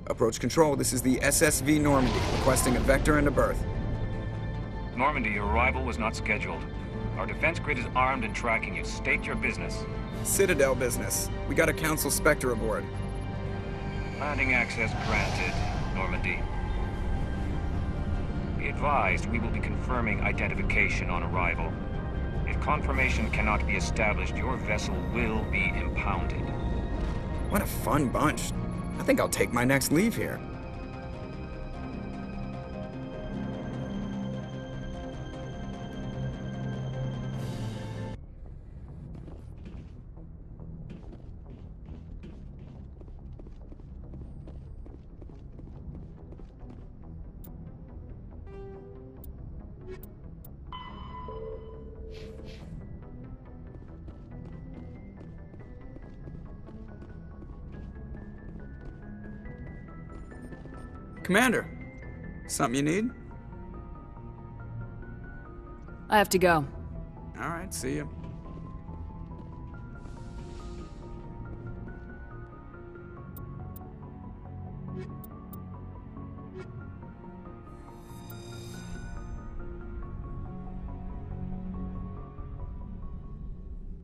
Approach control, this is the SSV Normandy, requesting a vector and a berth. Normandy, your arrival was not scheduled. Our defense grid is armed and tracking you. State your business. Citadel business. We got a Council Spectre aboard. Landing access granted, Normandy. Be advised, we will be confirming identification on arrival. If confirmation cannot be established, your vessel will be impounded. What a fun bunch. I think I'll take my next leave here. Commander, something you need? I have to go. All right, see you.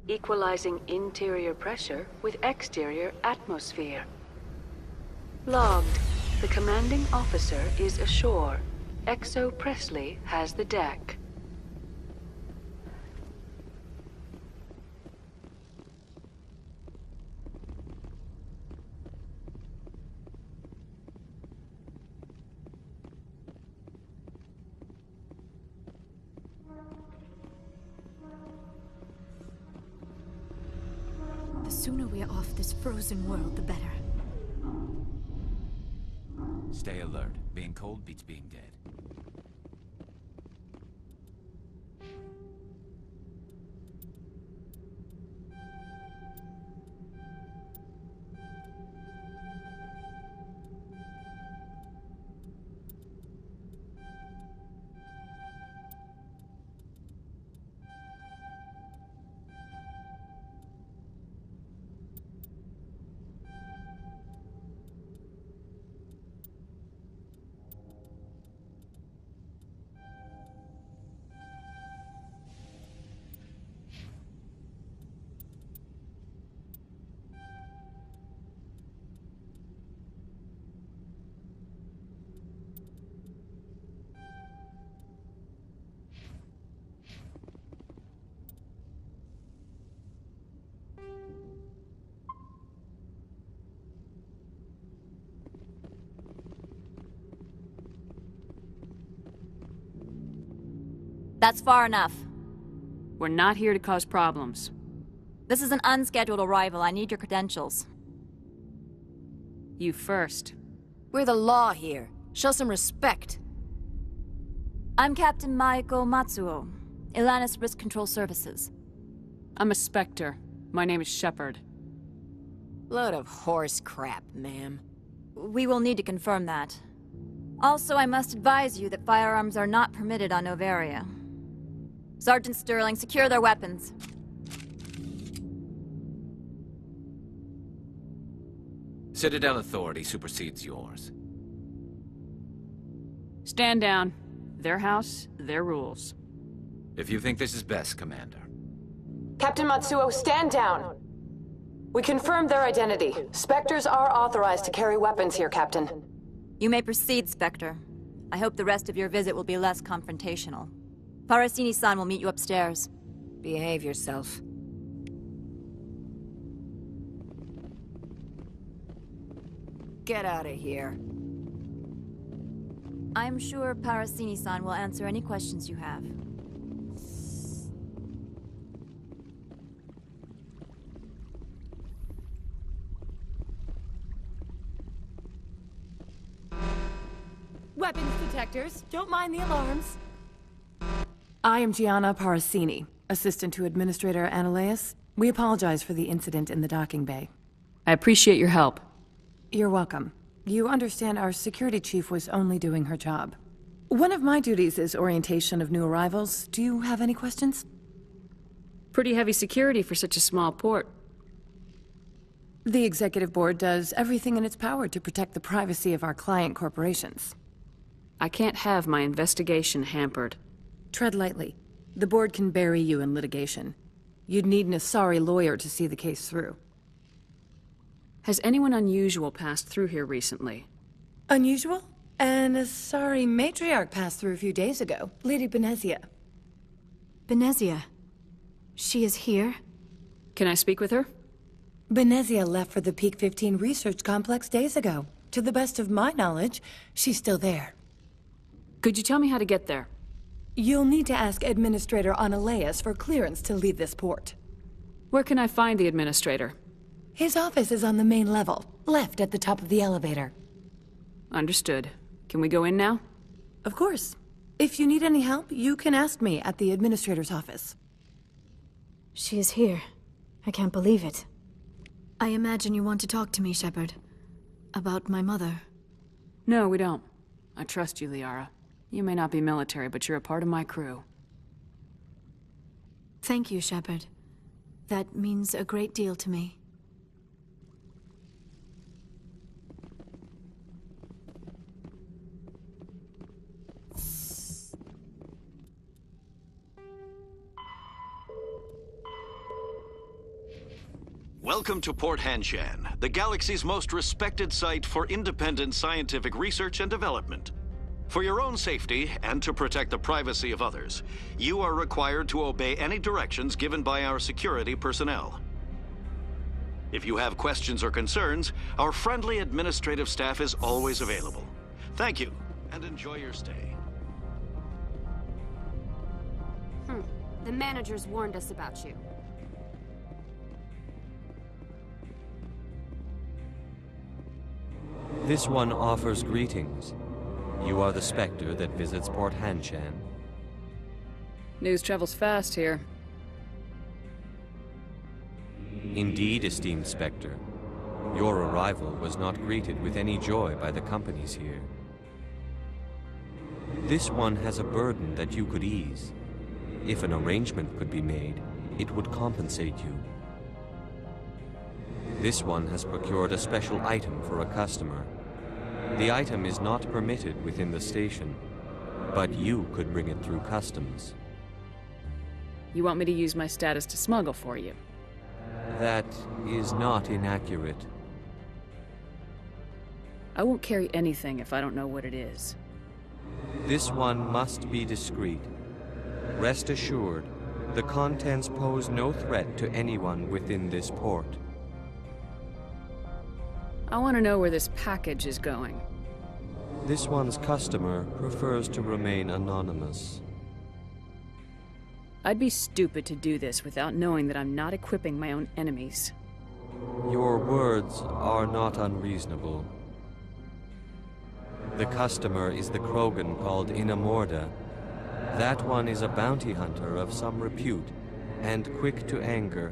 Equalizing interior pressure with exterior atmosphere. Logged. The commanding officer is ashore. Exo Presley has the deck. The sooner we are off this frozen world, the better. Stay alert. Being cold beats being dead. That's far enough. We're not here to cause problems. This is an unscheduled arrival. I need your credentials. You first. We're the law here. Show some respect. I'm Captain Maiko Matsuo, Ilanis Risk Control Services. I'm a Spectre. My name is Shepard. Load of horse crap, ma'am. We will need to confirm that. Also, I must advise you that firearms are not permitted on Noveria. Sergeant Sterling, secure their weapons. Citadel authority supersedes yours. Stand down. Their house, their rules. If you think this is best, Commander. Captain Matsuo, stand down. We confirmed their identity. Spectres are authorized to carry weapons here, Captain. You may proceed, Spectre. I hope the rest of your visit will be less confrontational. Parasini-san will meet you upstairs. Behave yourself. Get out of here. I'm sure Parasini-san will answer any questions you have. Weapons detectors. Don't mind the alarms. I am Gianna Parasini, assistant to Administrator Analeus. We apologize for the incident in the docking bay. I appreciate your help. You're welcome. You understand our security chief was only doing her job. One of my duties is orientation of new arrivals. Do you have any questions? Pretty heavy security for such a small port. The executive board does everything in its power to protect the privacy of our client corporations. I can't have my investigation hampered. Tread lightly. The board can bury you in litigation. You'd need an Asari lawyer to see the case through. Has anyone unusual passed through here recently? Unusual? An Asari matriarch passed through a few days ago. Lady Benezia. Benezia. She is here? Can I speak with her? Benezia left for the Peak 15 research complex days ago. To the best of my knowledge, she's still there. Could you tell me how to get there? You'll need to ask Administrator Analeas for clearance to leave this port. Where can I find the administrator? His office is on the main level, left at the top of the elevator. Understood. Can we go in now? Of course. If you need any help, you can ask me at the Administrator's office. She is here. I can't believe it. I imagine you want to talk to me, Shepard. About my mother. No, we don't. I trust you, Liara. You may not be military, but you're a part of my crew. Thank you, Shepard. That means a great deal to me. Welcome to Port Hanshan, the galaxy's most respected site for independent scientific research and development. For your own safety and to protect the privacy of others, you are required to obey any directions given by our security personnel. If you have questions or concerns, our friendly administrative staff is always available. Thank you, and enjoy your stay. The managers warned us about you. This one offers greetings. You are the Spectre that visits Port Hanshan. News travels fast here. Indeed, esteemed Spectre. Your arrival was not greeted with any joy by the companies here. This one has a burden that you could ease. If an arrangement could be made, it would compensate you. This one has procured a special item for a customer. The item is not permitted within the station, but you could bring it through customs. You want me to use my status to smuggle for you? That is not inaccurate. I won't carry anything if I don't know what it is. This one must be discreet. Rest assured, the contents pose no threat to anyone within this port. I want to know where this package is going. This one's customer prefers to remain anonymous. I'd be stupid to do this without knowing that I'm not equipping my own enemies. Your words are not unreasonable. The customer is the Krogan called Inamorda. That one is a bounty hunter of some repute, and quick to anger.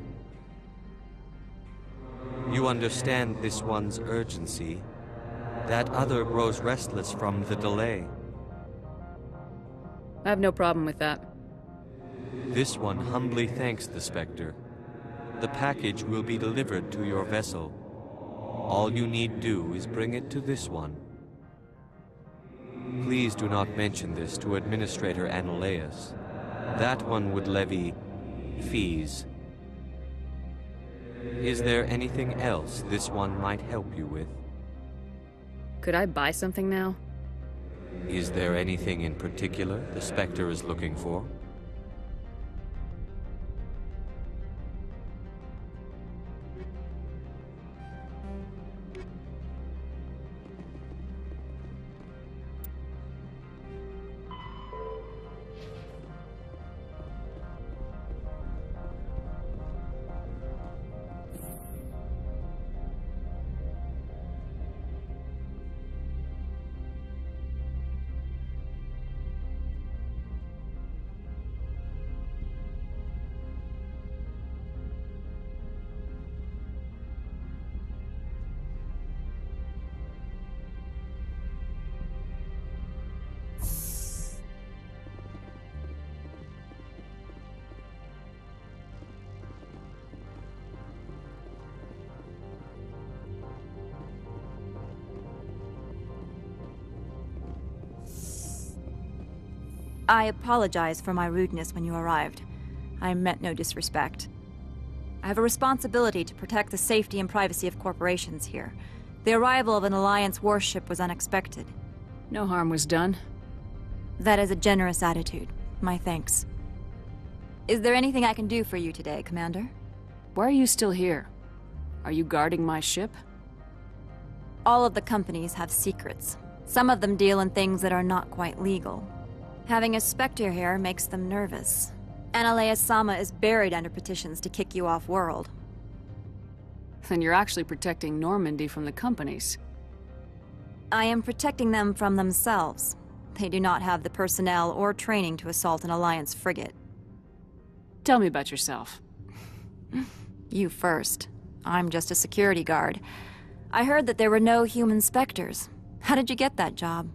You understand this one's urgency. That other grows restless from the delay. I have no problem with that. This one humbly thanks the Spectre. The package will be delivered to your vessel. All you need do is bring it to this one. Please do not mention this to Administrator Analeas. That one would levy fees. Is there anything else this one might help you with? Could I buy something now? Is there anything in particular the Spectre is looking for? I apologize for my rudeness when you arrived. I meant no disrespect. I have a responsibility to protect the safety and privacy of corporations here. The arrival of an Alliance warship was unexpected. No harm was done. That is a generous attitude. My thanks. Is there anything I can do for you today, Commander? Why are you still here? Are you guarding my ship? All of the companies have secrets. Some of them deal in things that are not quite legal. Having a Spectre here makes them nervous. Analea-sama is buried under petitions to kick you off-world. Then you're actually protecting Normandy from the companies. I am protecting them from themselves. They do not have the personnel or training to assault an Alliance frigate. Tell me about yourself. You first. I'm just a security guard. I heard that there were no human Spectres. How did you get that job?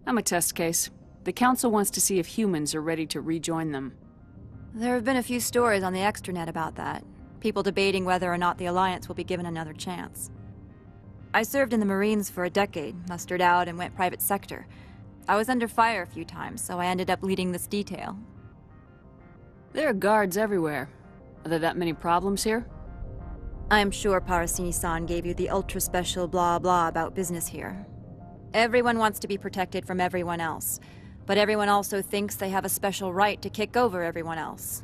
I'm a test case. The Council wants to see if humans are ready to rejoin them. There have been a few stories on the extranet about that. People debating whether or not the Alliance will be given another chance. I served in the Marines for a decade, mustered out and went private sector. I was under fire a few times, so I ended up leading this detail. There are guards everywhere. Are there that many problems here? I'm sure Parasini-san gave you the ultra-special blah-blah about business here. Everyone wants to be protected from everyone else, but everyone also thinks they have a special right to kick over everyone else.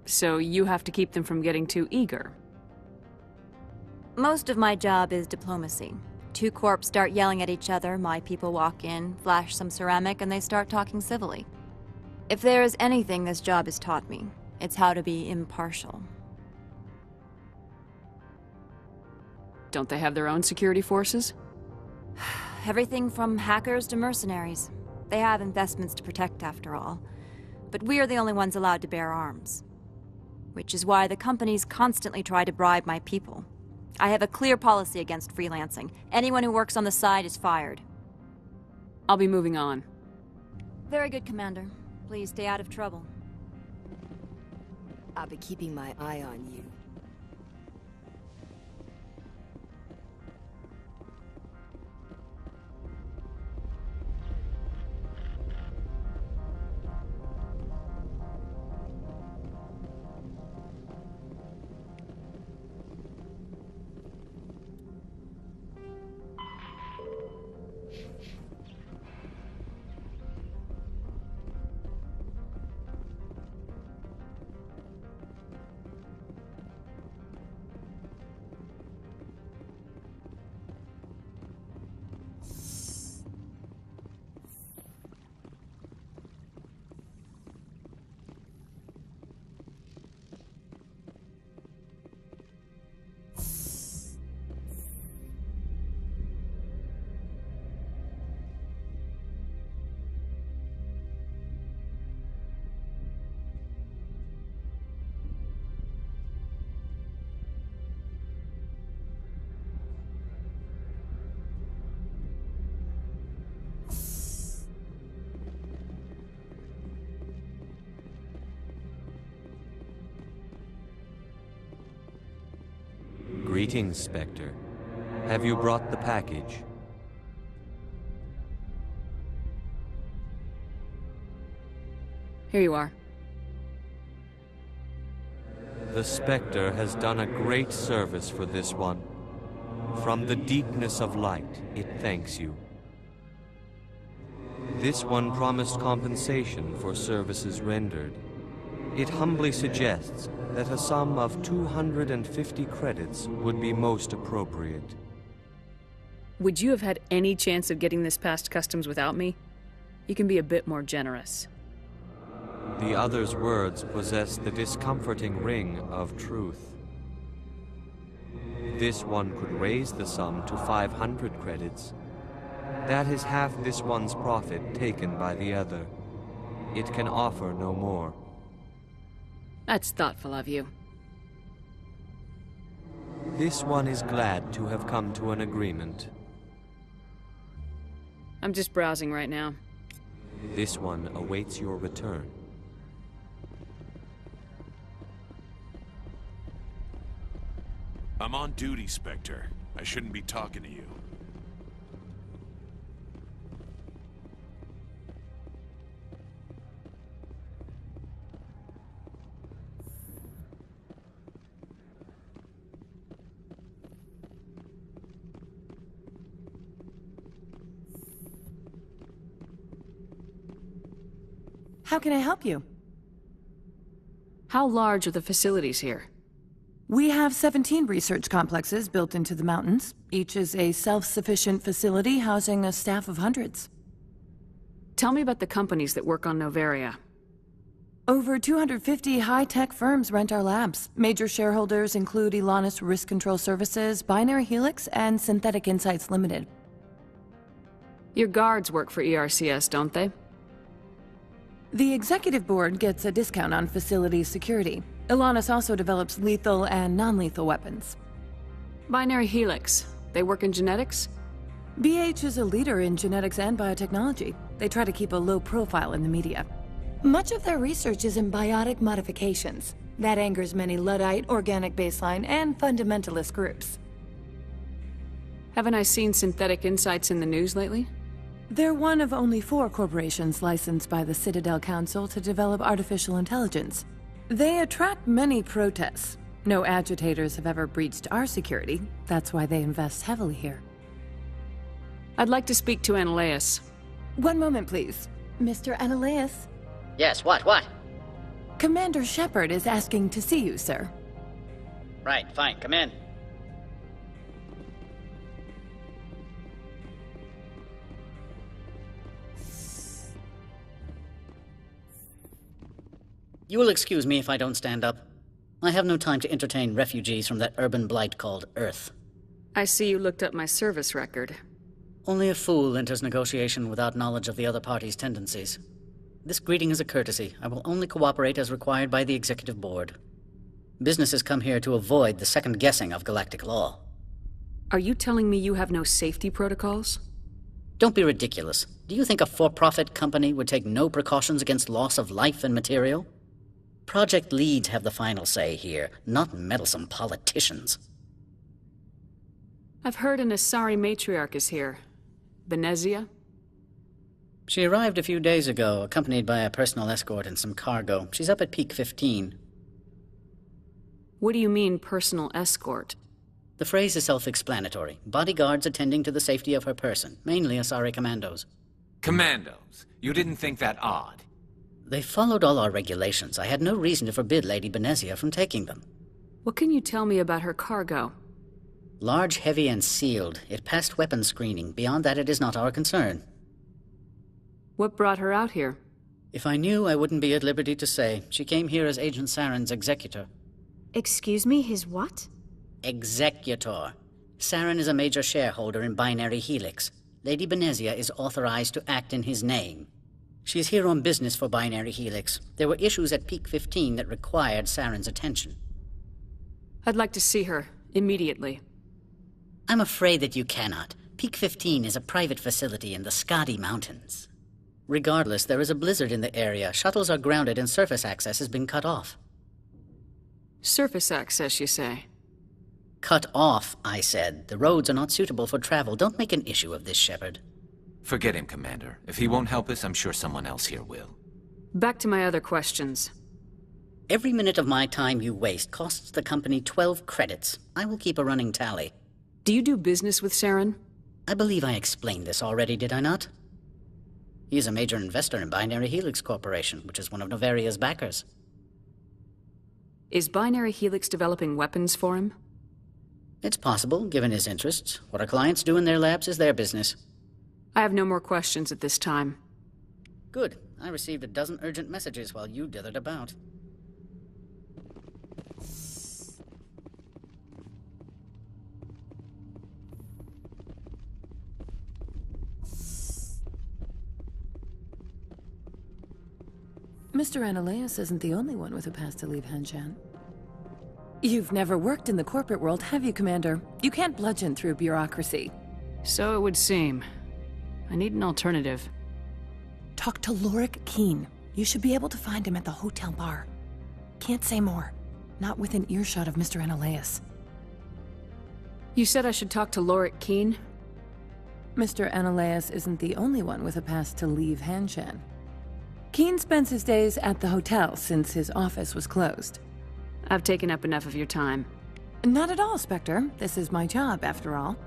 So you have to keep them from getting too eager. Most of my job is diplomacy. Two corps start yelling at each other, my people walk in, flash some ceramic, and they start talking civilly. If there is anything this job has taught me, it's how to be impartial. Don't they have their own security forces? Everything from hackers to mercenaries. They have investments to protect, after all. But we are the only ones allowed to bear arms. Which is why the companies constantly try to bribe my people. I have a clear policy against freelancing. Anyone who works on the side is fired. I'll be moving on. Very good, Commander. Please stay out of trouble. I'll be keeping my eye on you. Greetings, Spectre. Have you brought the package? Here you are. The Spectre has done a great service for this one. From the deepness of light, it thanks you. This one promised compensation for services rendered. It humbly suggests that a sum of 250 credits would be most appropriate. Would you have had any chance of getting this past customs without me? You can be a bit more generous. The other's words possess the discomforting ring of truth. This one could raise the sum to 500 credits. That is half this one's profit taken by the other. It can offer no more. That's thoughtful of you. This one is glad to have come to an agreement. I'm just browsing right now. This one awaits your return. I'm on duty, Spectre. I shouldn't be talking to you. How can I help you? How large are the facilities here? We have 17 research complexes built into the mountains. Each is a self-sufficient facility housing a staff of hundreds. Tell me about the companies that work on Noveria. Over 250 high-tech firms rent our labs. Major shareholders include Elanus Risk Control Services, Binary Helix, and Synthetic Insights Limited. Your guards work for ERCS, don't they? The executive board gets a discount on facility security. Elanus also develops lethal and non-lethal weapons. Binary Helix. They work in genetics? BH is a leader in genetics and biotechnology. They try to keep a low profile in the media. Much of their research is in biotic modifications. That angers many Luddite, organic baseline, and fundamentalist groups. Haven't I seen Synthetic Insights in the news lately? They're one of only 4 corporations licensed by the Citadel Council to develop artificial intelligence. They attract many protests. No agitators have ever breached our security. That's why they invest heavily here. I'd like to speak to Analeas. One moment, please. Mr. Analeas? Yes, what? Commander Shepard is asking to see you, sir. Right, fine, come in. You will excuse me if I don't stand up. I have no time to entertain refugees from that urban blight called Earth. I see you looked up my service record. Only a fool enters negotiation without knowledge of the other party's tendencies. This greeting is a courtesy. I will only cooperate as required by the executive board. Businesses come here to avoid the second guessing of galactic law. Are you telling me you have no safety protocols? Don't be ridiculous. Do you think a for-profit company would take no precautions against loss of life and material? Project leads have the final say here, not meddlesome politicians. I've heard an Asari matriarch is here. Benezia? She arrived a few days ago, accompanied by a personal escort and some cargo. She's up at Peak 15. What do you mean, personal escort? The phrase is self-explanatory. Bodyguards attending to the safety of her person, mainly Asari commandos. Commandos? You didn't think that odd? They followed all our regulations. I had no reason to forbid Lady Benezia from taking them. What can you tell me about her cargo? Large, heavy, and sealed. It passed weapons screening. Beyond that, it is not our concern. What brought her out here? If I knew, I wouldn't be at liberty to say. She came here as Agent Saren's executor. Excuse me, his what? Executor. Saren is a major shareholder in Binary Helix. Lady Benezia is authorized to act in his name. She is here on business for Binary Helix. There were issues at Peak 15 that required Saren's attention. I'd like to see her, immediately. I'm afraid that you cannot. Peak 15 is a private facility in the Skadi Mountains. Regardless, there is a blizzard in the area. Shuttles are grounded and surface access has been cut off. Surface access, you say? Cut off, I said. The roads are not suitable for travel. Don't make an issue of this, Shepard. Forget him, Commander. If he won't help us, I'm sure someone else here will. Back to my other questions. Every minute of my time you waste costs the company 12 credits. I will keep a running tally. Do you do business with Saren? I believe I explained this already, did I not? He is a major investor in Binary Helix Corporation, which is one of Noveria's backers. Is Binary Helix developing weapons for him? It's possible, given his interests. What our clients do in their labs is their business. I have no more questions at this time. Good. I received a dozen urgent messages while you dithered about. Mr. Analeas isn't the only one with a pass to leave Hanshan. You've never worked in the corporate world, have you, Commander? You can't bludgeon through bureaucracy. So it would seem. I need an alternative. Talk to Lorik Keen. You should be able to find him at the hotel bar. Can't say more. Not within earshot of Mr. Analeas. You said I should talk to Lorik Keen? Mr. Analeas isn't the only one with a pass to leave Hanshan. Keen spends his days at the hotel since his office was closed. I've taken up enough of your time. Not at all, Spectre. This is my job, after all.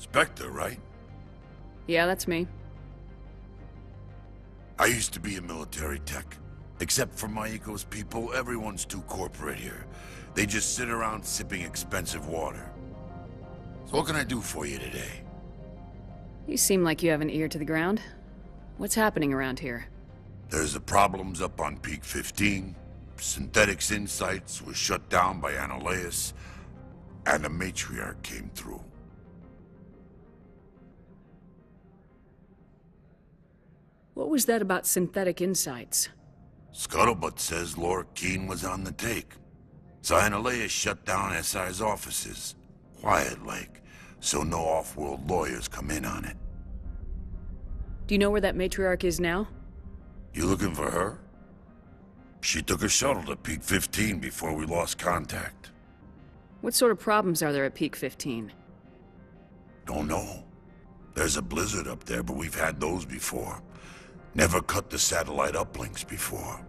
Spectre, right? Yeah, that's me. I used to be a military tech. Except for my Ecos people, everyone's too corporate here. They just sit around sipping expensive water. So what can I do for you today? You seem like you have an ear to the ground. What's happening around here? There's the problems up on Peak 15. Synthetics Insights was shut down by Anoleus. And the Matriarch came through. What was that about Synthetic Insights? Scuttlebutt says Laura Keene was on the take. So Anoleus shut down SI's offices. Quiet-like, so no off-world lawyers come in on it. Do you know where that Matriarch is now? You looking for her? She took a shuttle to Peak 15 before we lost contact. What sort of problems are there at Peak 15? Don't know. There's a blizzard up there, but we've had those before. Never cut the satellite uplinks before.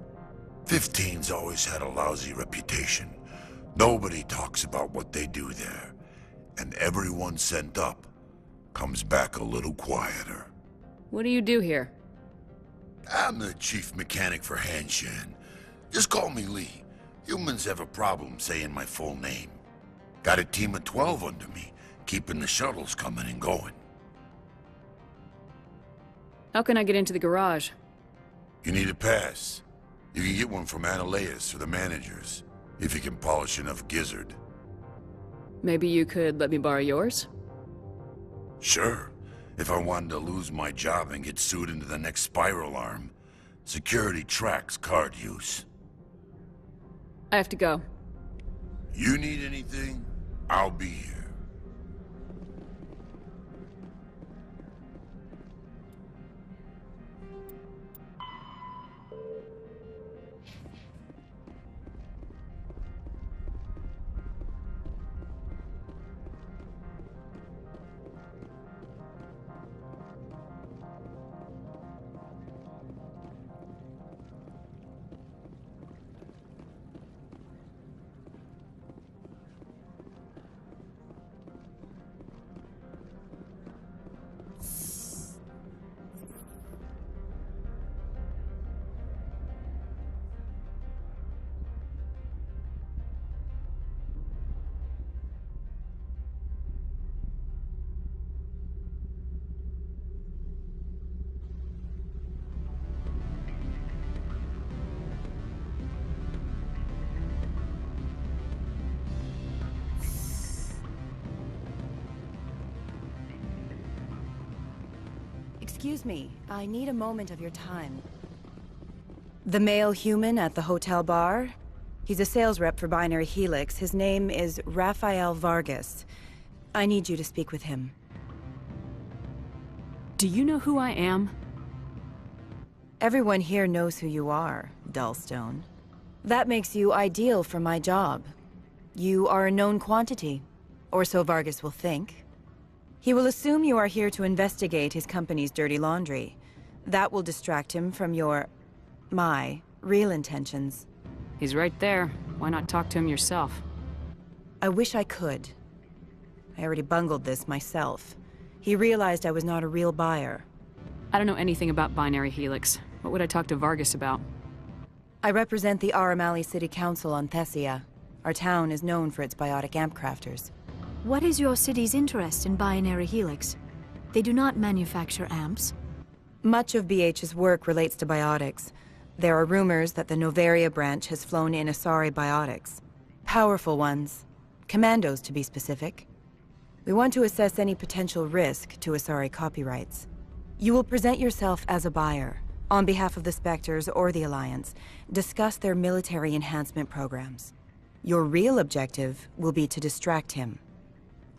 15's always had a lousy reputation. Nobody talks about what they do there. And everyone sent up comes back a little quieter. What do you do here? I'm the chief mechanic for Hanshan. Just call me Lee. Humans have a problem saying my full name. Got a team of 12 under me, keeping the shuttles coming and going. How can I get into the garage? You need a pass. You can get one from Anoleus or the managers, if you can polish enough gizzard. Maybe you could let me borrow yours? Sure. If I wanted to lose my job and get sued into the next spiral arm, security tracks card use. I have to go. You need anything, I'll be here. Excuse me, I need a moment of your time. The male human at the hotel bar? He's a sales rep for Binary Helix. His name is Rafael Vargas. I need you to speak with him. Do you know who I am? Everyone here knows who you are, Dullstone. That makes you ideal for my job. You are a known quantity, or so Vargas will think. He will assume you are here to investigate his company's dirty laundry. That will distract him from my real intentions. He's right there. Why not talk to him yourself? I wish I could. I already bungled this myself. He realized I was not a real buyer. I don't know anything about Binary Helix. What would I talk to Vargas about? I represent the Aramali City Council on Thessia. Our town is known for its biotic amp crafters. What is your city's interest in Binary Helix? They do not manufacture amps. Much of BH's work relates to biotics. There are rumors that the Noveria branch has flown in Asari biotics. Powerful ones. Commandos, to be specific. We want to assess any potential risk to Asari copyrights. You will present yourself as a buyer, on behalf of the Spectres or the Alliance, discuss their military enhancement programs. Your real objective will be to distract him.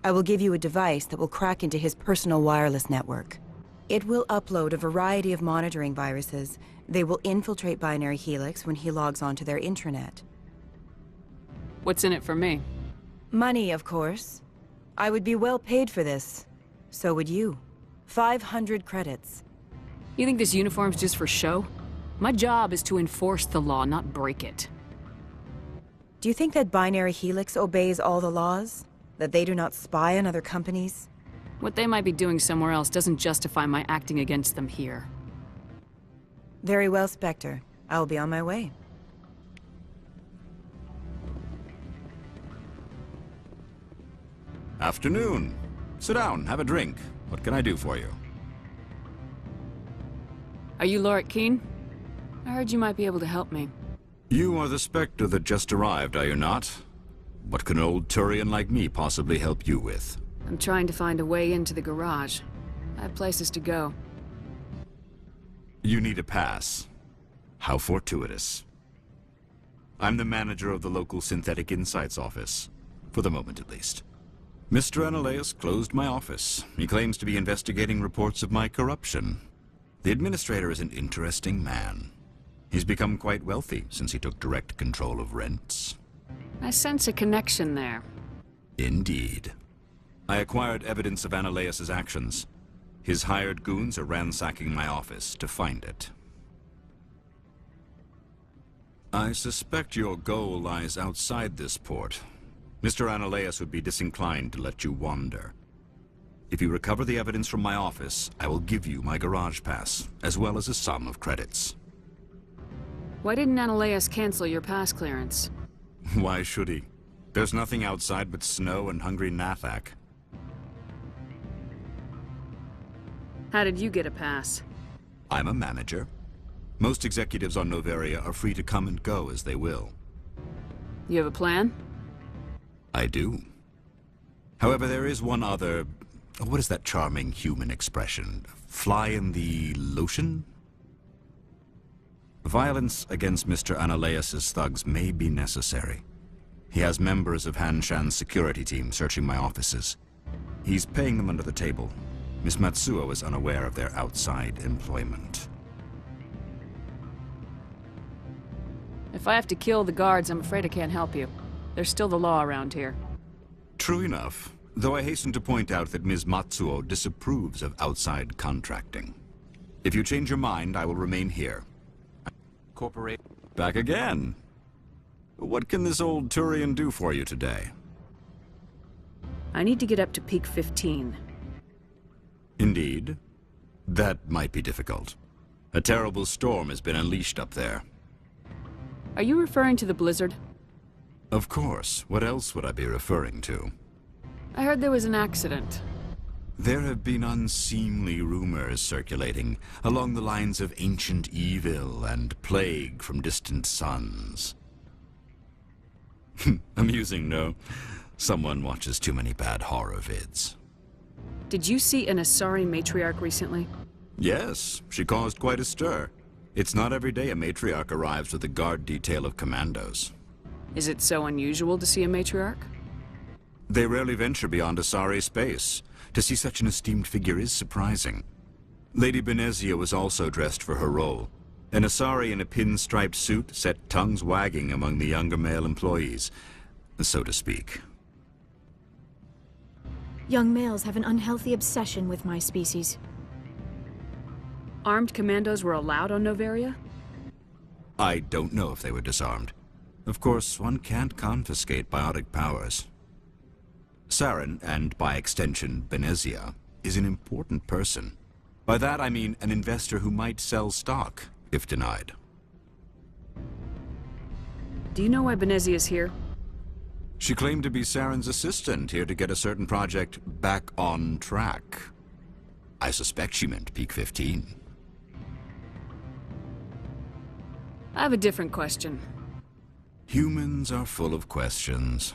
I will give you a device that will crack into his personal wireless network. It will upload a variety of monitoring viruses. They will infiltrate Binary Helix when he logs onto their intranet. What's in it for me? Money, of course. I would be well paid for this. So would you. 500 credits. You think this uniform's just for show? My job is to enforce the law, not break it. Do you think that Binary Helix obeys all the laws? That they do not spy on other companies? What they might be doing somewhere else doesn't justify my acting against them here. Very well, Spectre. I will be on my way. Afternoon. Sit down, have a drink. What can I do for you? Are you Lorik Keen? I heard you might be able to help me. You are the Spectre that just arrived, are you not? What can an old Turian like me possibly help you with? I'm trying to find a way into the garage. I have places to go. You need a pass. How fortuitous. I'm the manager of the local Synthetic Insights office. For the moment, at least. Mr. Analaeus closed my office. He claims to be investigating reports of my corruption. The administrator is an interesting man. He's become quite wealthy since he took direct control of rents. I sense a connection there. Indeed. I acquired evidence of Analaeus' actions. His hired goons are ransacking my office to find it. I suspect your goal lies outside this port. Mr. Analaeus would be disinclined to let you wander. If you recover the evidence from my office, I will give you my garage pass, as well as a sum of credits. Why didn't Analaeus cancel your pass clearance? Why should he? There's nothing outside but snow and hungry Nathak. How did you get a pass? I'm a manager. Most executives on Noveria are free to come and go as they will. You have a plan? I do. However, there is one other... What is that charming human expression? Fly in the lotion? Violence against Mr. Analaeus' thugs may be necessary. He has members of Han Shan's security team searching my offices. He's paying them under the table. Miss Matsuo is unaware of their outside employment. If I have to kill the guards, I'm afraid I can't help you. There's still the law around here. True enough, though I hasten to point out that Ms. Matsuo disapproves of outside contracting. If you change your mind, I will remain here. Corporate... Back again! What can this old Turian do for you today? I need to get up to peak 15. Indeed. That might be difficult. A terrible storm has been unleashed up there. Are you referring to the blizzard? Of course. What else would I be referring to? I heard there was an accident. There have been unseemly rumors circulating along the lines of ancient evil and plague from distant suns. Amusing, no? Someone watches too many bad horror vids. Did you see an Asari matriarch recently? Yes, she caused quite a stir. It's not every day a matriarch arrives with a guard detail of commandos. Is it so unusual to see a matriarch? They rarely venture beyond Asari space. To see such an esteemed figure is surprising. Lady Benezia was also dressed for her role. An Asari in a pinstriped suit set tongues wagging among the younger male employees, so to speak. Young males have an unhealthy obsession with my species. Armed commandos were allowed on Noveria? I don't know if they were disarmed. Of course, one can't confiscate biotic powers. Saren, and by extension Benezia, is an important person. By that I mean an investor who might sell stock, if denied. Do you know why Benezia is here? She claimed to be Saren's assistant, here to get a certain project back on track. I suspect she meant peak 15. I have a different question. Humans are full of questions.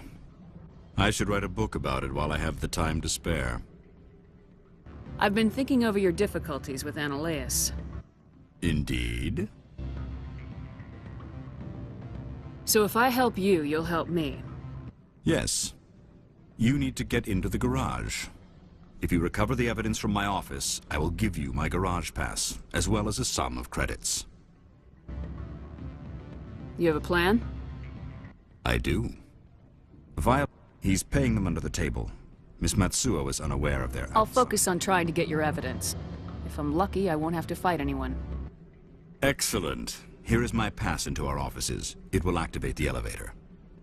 I should write a book about it while I have the time to spare. I've been thinking over your difficulties with Analaeus. Indeed? So if I help you, you'll help me. Yes. You need to get into the garage. If you recover the evidence from my office, I will give you my garage pass, as well as a sum of credits. You have a plan? I do. He's paying them under the table. Miss Matsuo is unaware of their I'll focus on trying to get your evidence. If I'm lucky, I won't have to fight anyone. Excellent. Here is my pass into our offices. It will activate the elevator.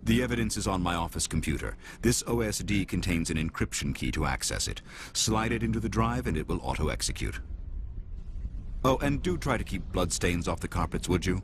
The evidence is on my office computer. This OSD contains an encryption key to access it. Slide it into the drive and it will auto-execute. Oh, and do try to keep bloodstains off the carpets, would you?